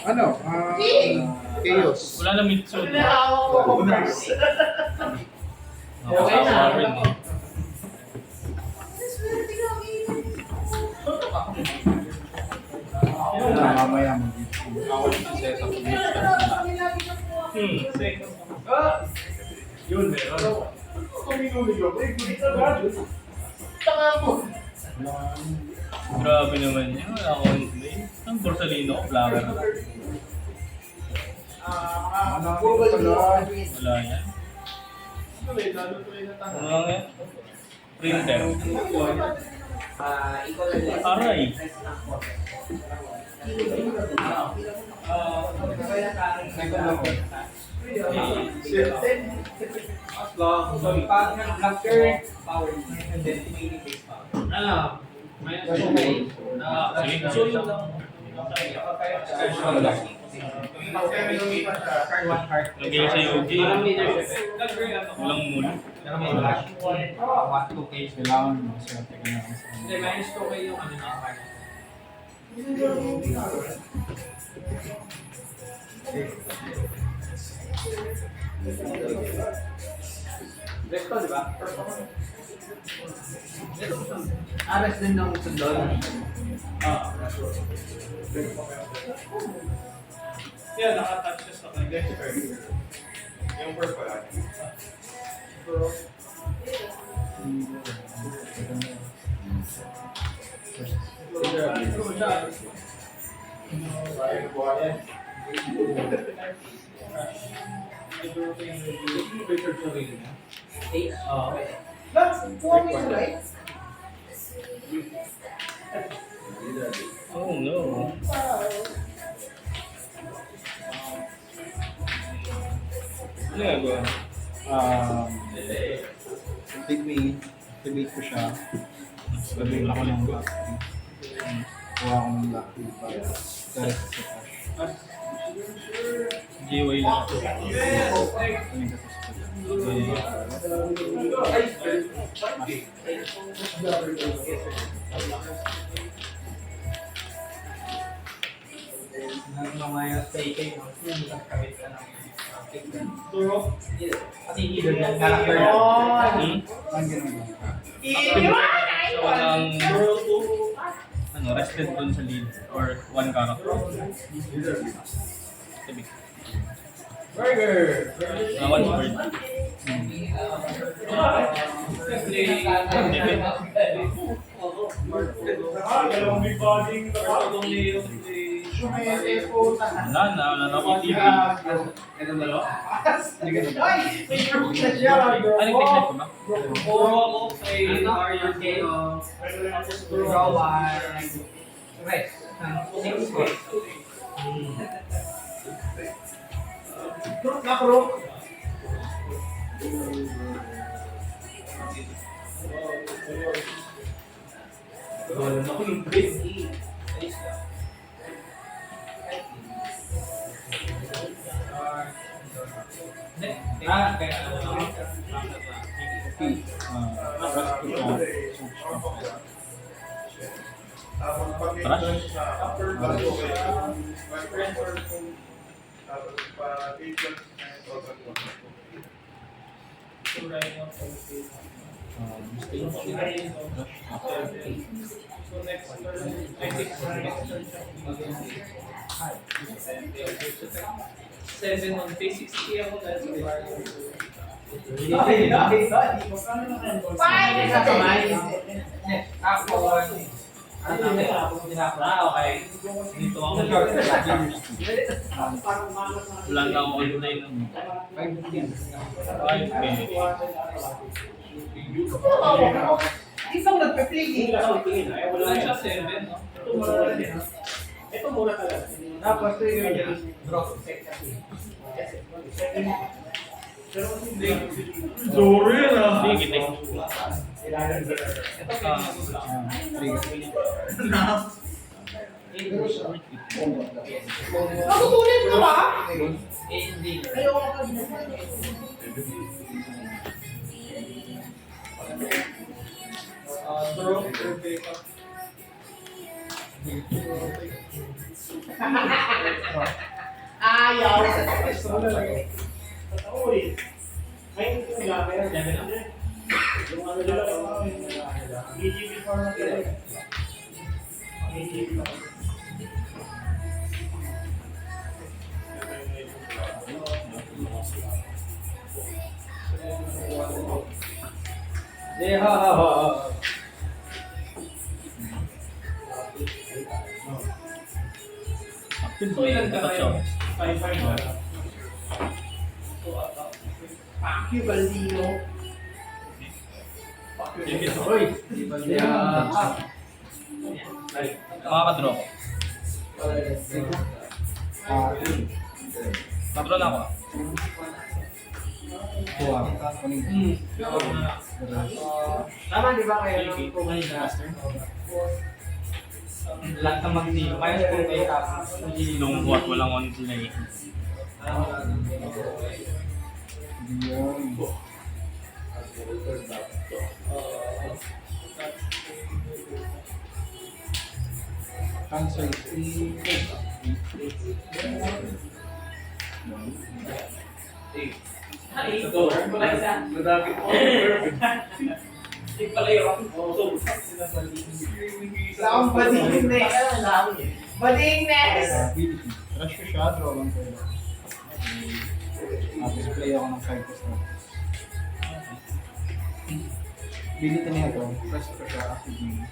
Ano? Chaos. Wala na Mitsu. Okay Nakasama na. rin eh. Mamaya mag-issue. Ako yung set up Mitsu. Yun, meron. Grabe naman yun. Wala akong play. Ang Borsalino ko, vlogger. Wala yan. Ano nga? Printer. Aray. Lagay sa Yogi. Walang muna. Kailangan mo siya. Hindi, minus 2 kayo yung ano na card. Resto, di ba? Aras din ng sundol. Yeah, nakatouch na sa kanya. Yung purple. Oh no. Ano nga ba? Activate ko siya. Sabihin ako ng lock. Kuha ko ng lock. Dahil sa cash. GY lang. Mamaya stay kayo. Kabit ka ng turo. Pati either yan, character yan. Ang ganun. So, walang ano, rested dun sa lead or one character. Sabi. Burger! One word. Wala na ako TV. Anong technique ko ba? Seven on pay 60 ako dahil sa bar. Wala na ako online. 5K. Isang nagpe-play dito. Wala siya 7, no? Ito mura talaga. Tapos ito yung drop set kasi. Sorry na. Sige, take. Natutunin ka ba? Hindi. Ayoko ka Draw. Ayaw! Gusto mo na lang. Totoo eh. Ngayon ito nila, kaya yung ano nila, BGB format nila. BGB format. Yeah. Active So, ilan ka Pikachu. ngayon? 5-5 na. Paki Baldino. Hoy! Makakadraw ko. Nakadraw na ako. Kuha. Kuning. Tama di ba kayo ng Pokemon Master? Lahat ng mag-zero. Kaya sa Pokemon tapos Lungkot, walang on play. Yun. Cancer. Ay, ito. Wala isa. Madami po. Hindi pala yun. So, Wala akong bading-ness. Bading-ness! Ability. Rush ko siya, draw lang ko. Tapos play ako ng 5 plus na. Ability niya ito, press ko siya active main.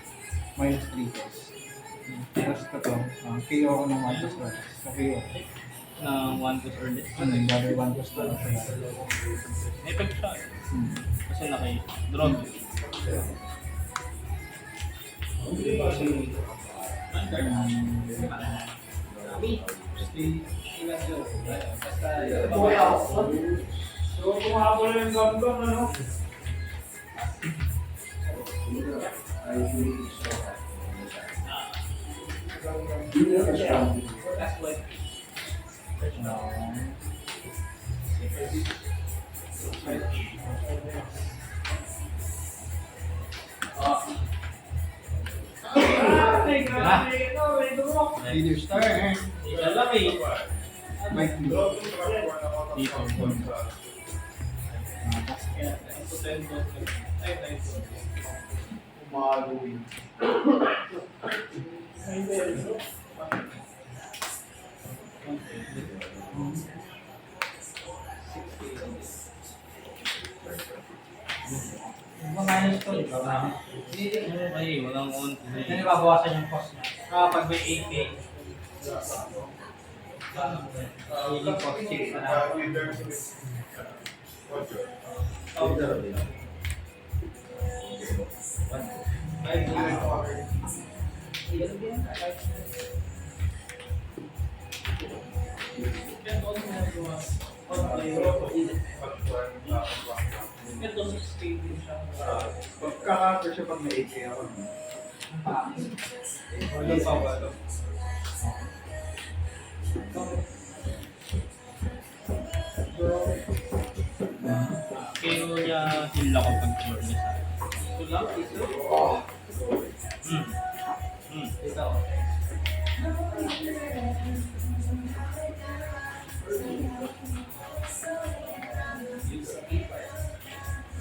Minus 3 plus. Press ko ito, KO ako ng 1 plus na. So KO. Na 1 plus early. Ano yung battery 1 plus na siya. Effect siya. Kasi naki-draw. So, kung habol yung gambang, ano? Leader's turn. Lalaki. Bike blue. Dito. Umagawin. Minus to, di ba? Ay, walang on play. Hindi babawasan yung cost niya. Kapag may 8K. Yung cost 6 na lang. Pagka-counter siya pag may 8K ako. Walang pawalo. Pero niya heal ako pag early sa akin. Ito lang, ito. Ito.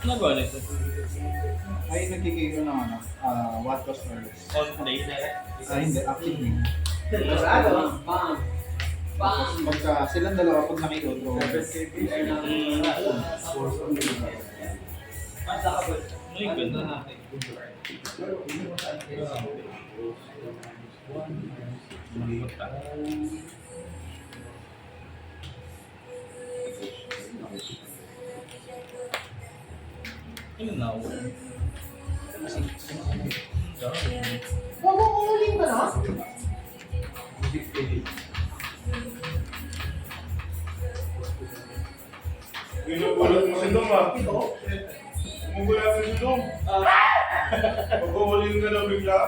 Ano ba ulit? Ay, nagkikayo ng ano, what was first? On play? Hindi, active main. Dorado. Bang. Tapos pagka silang dalawa pag nakikot ko, Ay, ganda natin. Malambot ka. Ano na ako? Makukuling ka na? Pinupulat mo si Dom ah. Umugulat si Dom. Pagkuhuling ka na bigla.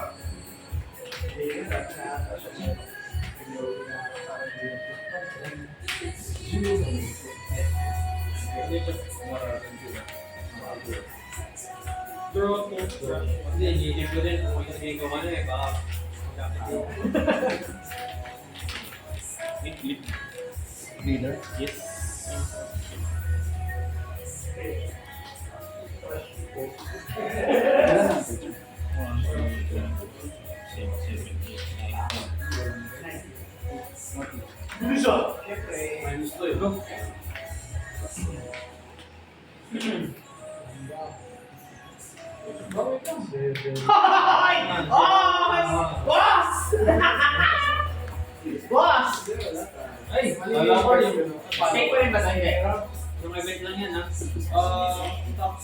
Draw to. Hindi, hindi ko rin. Kung hindi ko man eh, baka. Lead. Leader. Yes. Ilan ang picture? 1, 2, 3, 4, 5, 6, 7, 8, 9, 10. Division! Minus 2 Go. Ay! Boss! Boss! Ay, mali Wala pa yun. yun. Take ko rin ba tayo? Yung event lang yan, ha? Top.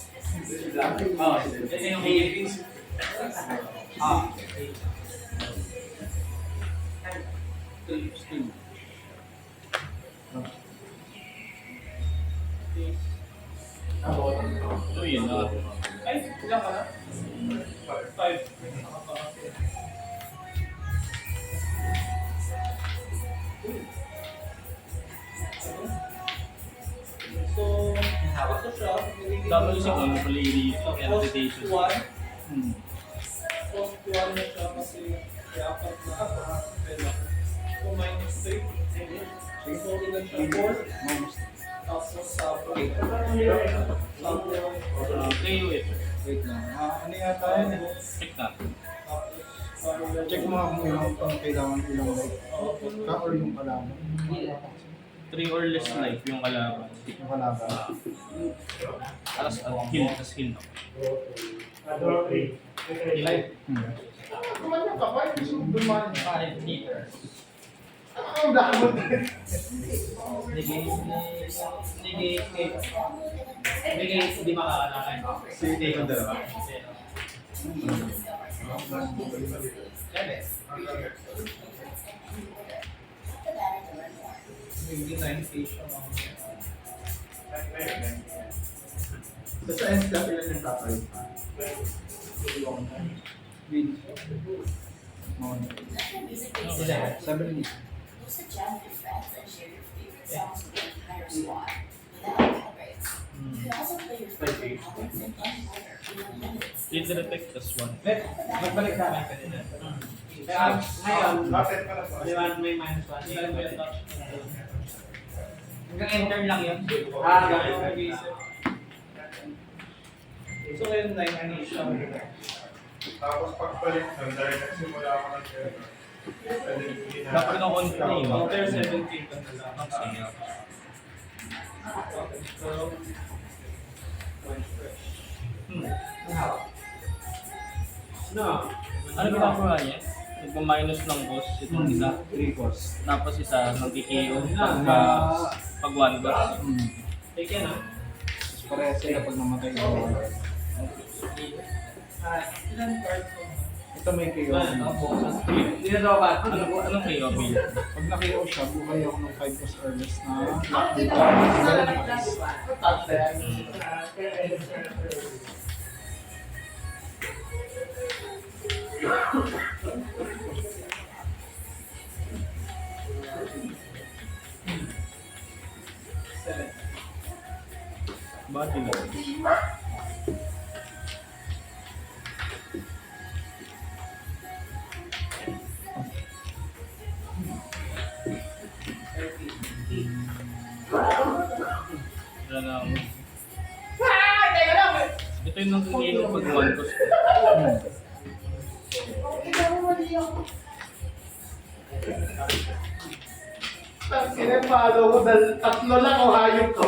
Ito yung may So yun na. Ay, ilan ka na? 5. So, hawak ko siya. Double si Kon, pala yung meditation. Hmm. Post 1 na siya kasi may apat na pela. So, minus 3. So, ilan siya? 4. Minus. Tapos sa Okay. KO ito. Wait lang. Ano yata yun? Check natin. Check mo nga kung ilang kung kailangan ilang light. Ka or yung kalaban. 3 or less life yung kalaban. Yung kalaban. Tapos heal, tapos heal na. Life. Hmm. Kumanya ka ba? Dumaan yung 5 meters. Ang dami. Negate, hindi makakalakan. Sige, ito dalawa. Hindi na invitation. Sa end lang ilan yung tatay. Win. Mon. 70. Just chat with your friends and share your favorite songs with the entire squad without ad breaks. You can also play your favorite albums in order in minutes. Lead the effect, tas 1. Magbalik sa akin kanina. Kaya ngayon, di ba may minus 1? Hindi lang may touch. Hanggang enter lang yun. Hanggang mag-iisip. So ngayon, siya. Tapos pagbalik nun, dahil nagsimula ako ng server. Dapat na on play, no? Counter 17 ka na lang. Sige. So, no. Ano ginagawa niya? Nagpa-minus ng boss itong isa. 3 cost. Tapos isa nag-KO pag 1 boss. Hmm. Take yan, ha? Parehas sila pag namatay yung Ilan cards ko? ito may KO. Hindi na daw ba? Anong KO bill? Pag na-KO siya, buhay ako ng 5 cost or less na lock dito. Sila nakalis. Touch that. Bakit yun? Wala na ako. Ito yung nag-KO pag 1 boss. Sinepalo ko dahil tatlo lang o hayop ko.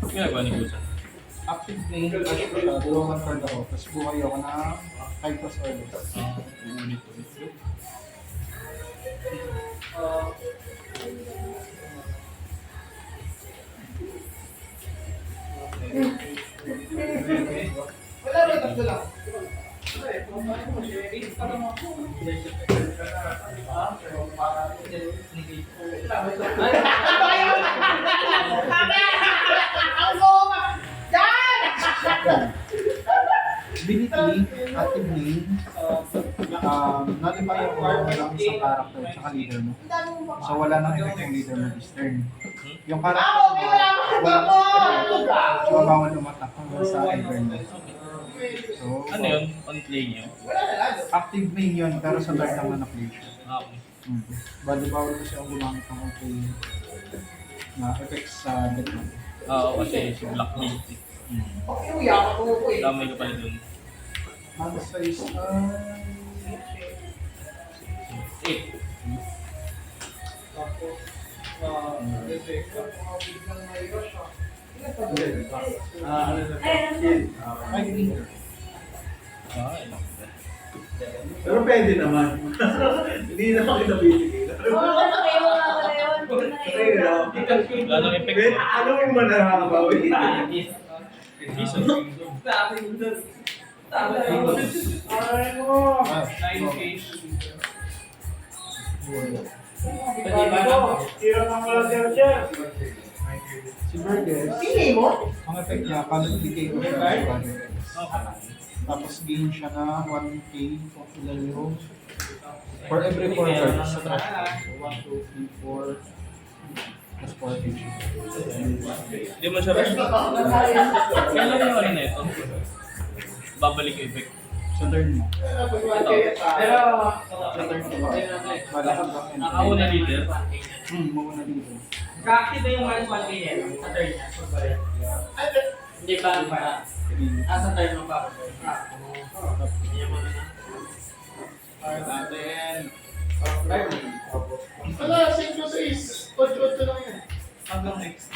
Ginagawa ni Kusa. Active main, ano ko siya, dalawang card ako. Tapos buhay ako na 5 cost or less. Ulit-ulit. Wala ba tatlo lang? Ability, active main, nullify ako ng isang character at leader mo. So wala nang effect yung leader mo this turn. Yung character mo, So, bawal umatak hanggang sa Evernight. So, Ano yun? On play niyo? active main yun, pero sa turn naman na-play siya. Okay. Bali, bawal kasi ang gumamit ng okay na effects sa deck mo. Oo, kasi si Black Beast. Damay ka pala dun. Ang size ay... 8. Tapos, Ay, green. Ay, Pero pwede naman. Hindi na ako nabibigay. wala nang effect. Pwede, ano yung manarabawi? Piso. Ay mo! 9K. Hirap ang wala siya. Si Burgess, ang effect niya, color decay ko siya sa body. Okay. Tapos gain siya na 1k of value for every 4 cards sa trash card. So 1, 2, 3, 4 plus 4 k. Hindi mo siya rush. Kailan yung ano na ito? Babalik yung effect. Sa turn mo. Pero, Sa turn mo ba? Bala ka ba? Nakauna leader. Mauna dito. kakit na yung minus 1K niya sa turn niya. Hindi pa pa. Sa turn mo pa. Wala, 5-6. 8-8 lang yan. Hanggang next.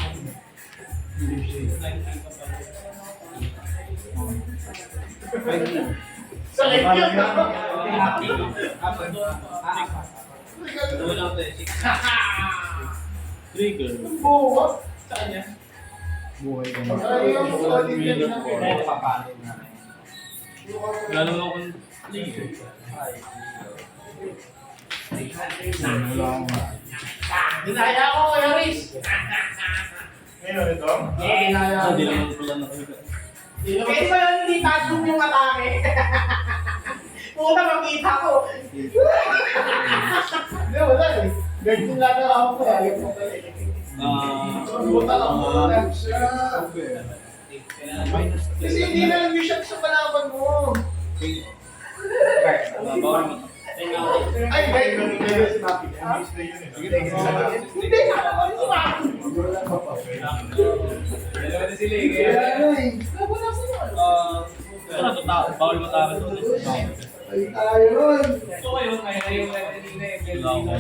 Sakit yun! Trigger. Buwa! Buhay ka na. Ay, yung ulit yan na. Wala naman akong play. Wala akong... Dinaya ako, Kuya Riz! Ngayon ito? Hindi naman pala nakahiga. Kaya ba yun, hindi tatlong yung atake? Puta, makita ko! Hindi, wala eh. Ganyan lang na ako kaya. Ayaw mo pala eh. Puta lang mo. Kasi hindi na lang yung shot sa palaban mo. Bawal mo. Ay, guys, ganun kayo si Maki. Hindi, nakakawin si Maki. Dalawa na sila eh. Kaya ano eh. Wala sa yun. Wala to tao. Bawal matara to. Ay, tayo nun. So kayo, kaya kayo kanina eh. Wala akong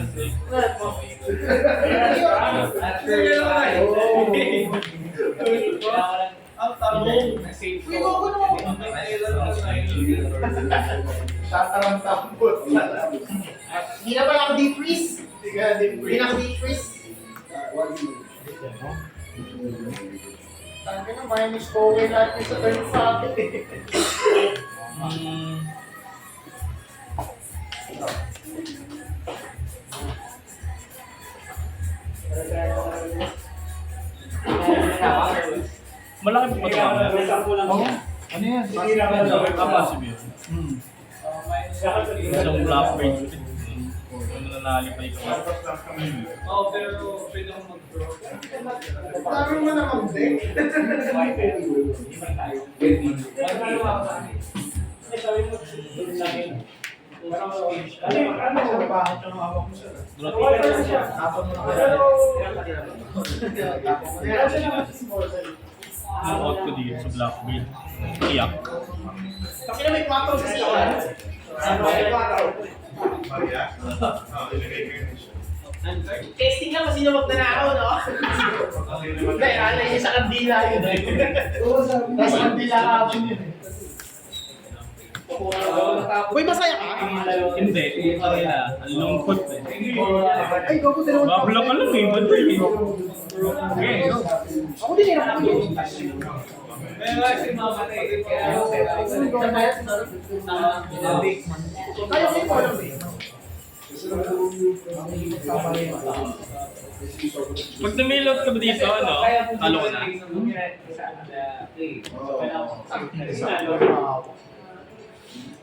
play. Ang tanong, na-save Uy, bago naman. Tatarang-tambot. Hindi na pala ako deep freeze. Hindi na ako deep freeze. Tangka na, minus Kowe natin sa turn sa akin eh. Malaki pa ito. Oh, ano yan? Passive yun. Hmm. Isang blackbird. Ano nanali pa ikaw. Oo, pero pwede akong mag-draw. Dami mo na mag-deck. Ano ba? Ang hawak mo siya. Tapon mo na. Yung out ko dito sa blackbird. Iyak. Kami na may 4 sa siya. Testing lang kasi na magnanakaw, no? Hindi, ano yung sa kandila yun. Nasa kandila ka yun. Uy, masaya ka? Hindi. Kanina. Ang lungkot eh. Ay, gogo din naman. Babla ka lang eh. Ba't eh? Okay. Ako din ako din. Pero kasi mamatay. Kaya ako Kaya ko yung alam eh. Pag namilot ka ba dito, ano? Talo ka na.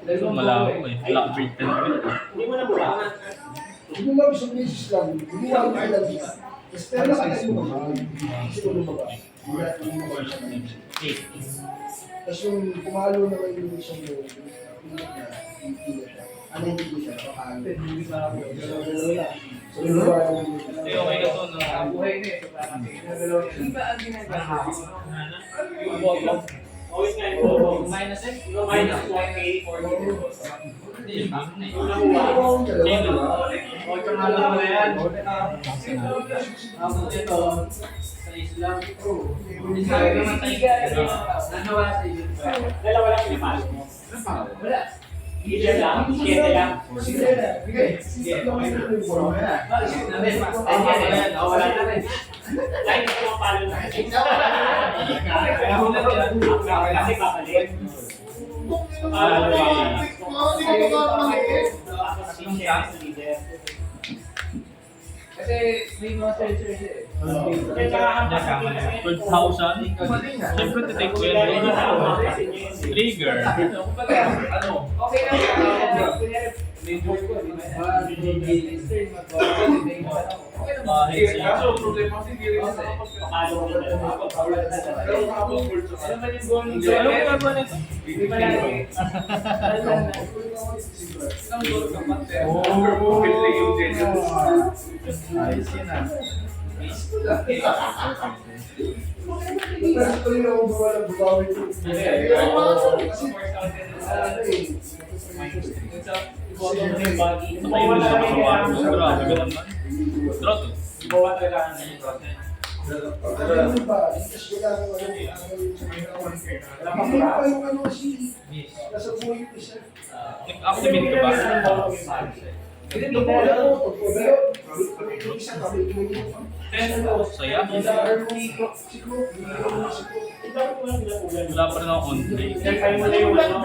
Malaw ko eh. Blackbird 10 minutes. Hindi mo na buka. Hindi mo lang isang beses lang. Hindi lang isang beses. Pero nakakit mo ba? Siguro ba ba? Wala yung mga siya na yun. Tapos yung pumalo naman yung isang yung pilit na, yung pilit na. Ano hindi ko siya, pakalo. Dalawa lang. So, yung ba yung Hindi, okay na to. No? Always nga yung minus 1K or dalawa lang pinapasok mo. Wala. Hindi lang, 7 lang. sige, bigay. Sige, okay na yung forma na. Wala na rin. Dahil ito ang palo na. Kasi papalit. Kasi may mga sensor siya eh. Kaya tsaka ang 12,000. Siyempre, titake ko yan. Trigger. Kumbaga, okay lang yan. May joy ko, di ba? Okay naman. Kaso, problema kasi hindi rin kasi. papalo ko na. Pero kapag ano man yung goal ng Ano yung ginagawa nito? Hindi pa lang. Isang goal ka pa. Ayos yun ah. Pero tuloy na akong gawa ng bugawin ko. Kasi, Ito kayo na sa mga waros. Grabe, ganun man. Draw to. ano ba? Kasi wala nang ano, hindi pa yung ano si, nasa buhay ko siya. Nag-activate ka ba? Hindi na wala ko. Pero, yung isa kami, Saya. si Crook, Wala pa rin ako on play. Inasay mo na yung Oo,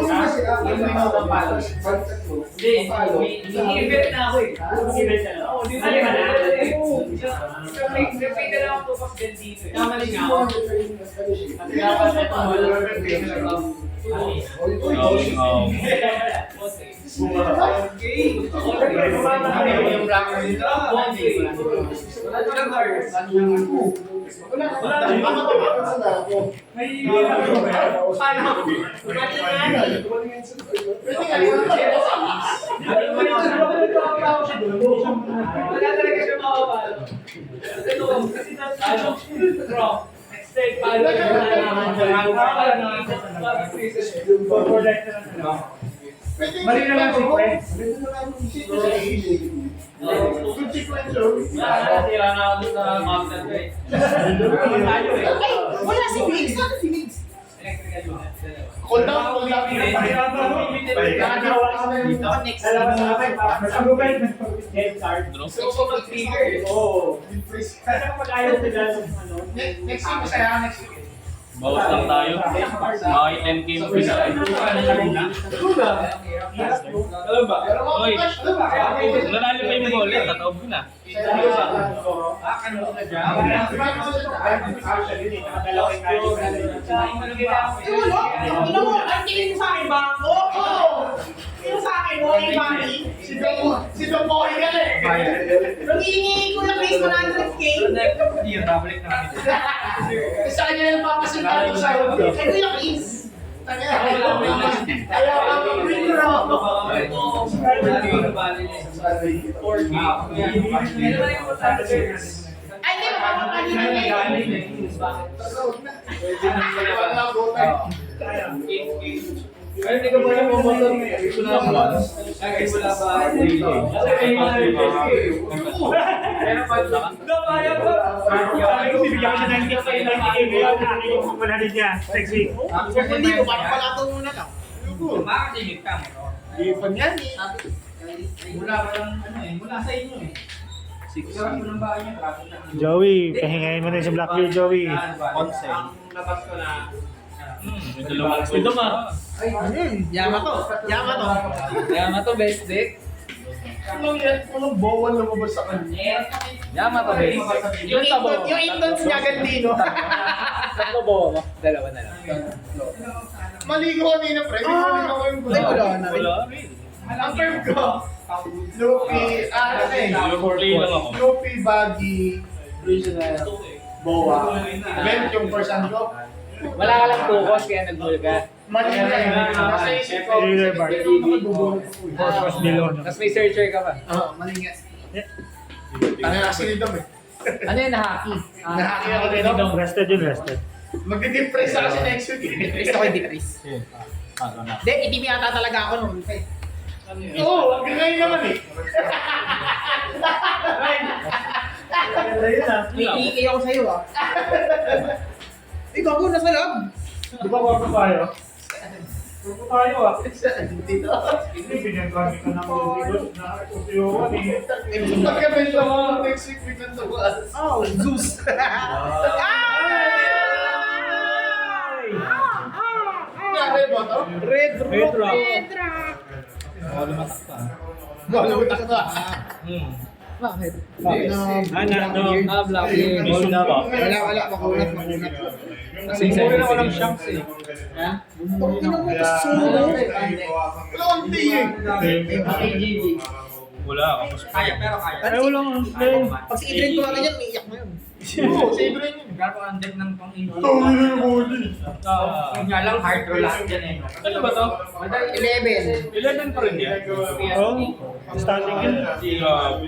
kasi ako may mga palos. Balik tatlo. Ini-event na ako eh. Oo, di ba? May pay na lang ako pas din dito eh. Kamali nga ako. Kasi dapat na ito. Yung rocker dito. Wala talaga siya makapalo. Ito, kasi draw. Next time, palo Mali na lang sequence. Mali na lang sequence. Tira na ako dun sa master ko eh. Ay, wala si Migs. Ano si Migs? Electrical unit. Hold down, hold down. Draw. So, kung mag-trigger eh. Next week masaya ka next week eh. Bawas lang tayo. Mga 10k mag-isa. Alam ba? Oy, nanalo pa yung bola. Tataob ko na. Ano na dyan? Ino mo, ang tingin mo sa akin ba? Oo! Tingin mo sa akin, okay, Manny? Si Don Boy ka eh. Nangihingi ko ng raise 100K. Hindi yun, babalik namin. Sa kanya yung papasundan ko sa Ay, Kuya Chris. Ayaw ka mag-withdraw. Ay, di ba mapapalito niya yun? Ay, hindi ko pa yung motor ngayon. Ito na ako. Ay, wala pa. Kasi may mga Pero pag napayag ko. Hindi ko, parang pala ito muna lang. Makatigit ka mo. Ipon yan. Mula pa lang, ano eh, mula sa inyo eh. Sigurang mo ng bahay niya, traffic na. Joey, pahingayin mo na sa Black View, Joey. Ang labas ko na, May dalawang ito ma. Yamato best deck. Anong bawal na mabas sa kanya? Yamato best. Yung indons niya gandino. Dalawa na lang. Mali ko kanina, pre. Mali ko yung Ay, wala na rin. Wala rin. Ang curve ko. Luffy, ano na eh. Play lang ako. Luffy, Baggy, Boa. Event yung first unlock. Wala ka lang focus kaya nagmulga. Mali na yun. Nasa isip ko. Taylor Bart. Purpose Dilon. Tapos may searcher ka pa. Oo, mali nga. Tangan kasi nito eh. Ano yun, nahaki? Nahaki ako dito. Rested yun, rested. Magdi-depress ako kasi next week eh. Decrease ako yung decrease. Hindi, itim yata talaga ako nung Oo, hanggang ngayon naman eh. May iingay ako sa'yo ah. Ikaw ko nasa loob. Di ba wako tayo? Wako tayo ah. Dito. Hindi, binigyan ka ng Lugos na usiyowan eh. Pagkabenta mo next week biglang tumaas. Oh, Zeus. Nangyari ba to? Red Red Rock. Malutak ka. Bakit? Black Beard. May sumpa. Wala, makunat. Kasi isa Mura na yung ako ng shanks eh. Ha? Tingnan mo, sumo. Wala kang tingin. Wala ako. Kaya, pero kaya. Ay, wala kang play. Pag si Adrian ko ganyan, may iyak mo yun. Oo, sa Adrian yun. Garo ang deck ng pang-ibig. Ah, Yun nga lang, hard roll lang yan eh. ano ba to? 11. 11 pa rin yan. Oh, standing yun.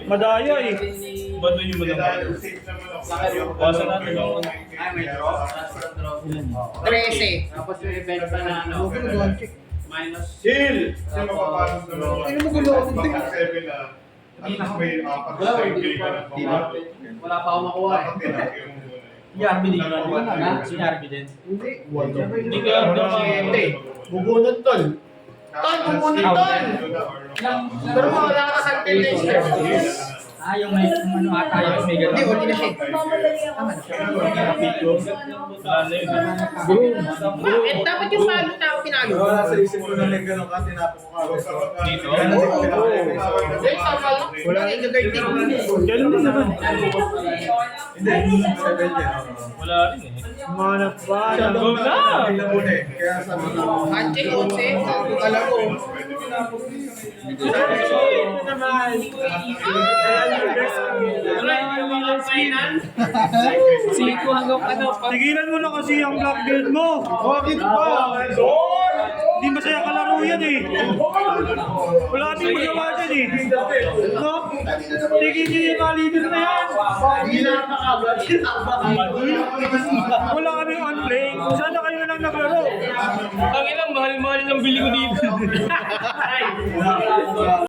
Madaya eh. Ba't yun mo naman? Bawasan natin yung... Ay, may draw. 13. Tapos yung event pa na ano, minus Chill! Ano mo gulo? wala pa ako makuha eh. Yarbi din. Si Yarbi din. Hindi ka Hindi. Bubunot tol. Tol, bubunot tol. Pero wala ka sa days. Yung may ano ata yung may Hindi, gano'n. huli na siya. Wala na yun. Bakit? Dapat yung palo tao pinalo. sa isip ko na may gano'n ka, tinapos ko ka. Dito? Hindi, tama lang. Wala na yung guarding. Ganun din naman. Hindi, 7 yan. Wala rin eh. Manap ba? Go na! Kaya sabi ko, Handshake, 11. Alam mo. Ito naman. Siko hanggang ano pa. Tigilan mo na kasi ang black beard mo. Bakit ba? Hindi masaya kalaro yan eh. Wala kaming magawa dyan eh. No? Tigil niyo yung mga leader na yan. Wala kaming on-play. Sana kayo na lang naglaro. Ang ilang mahal-mahal ng bili ko dito.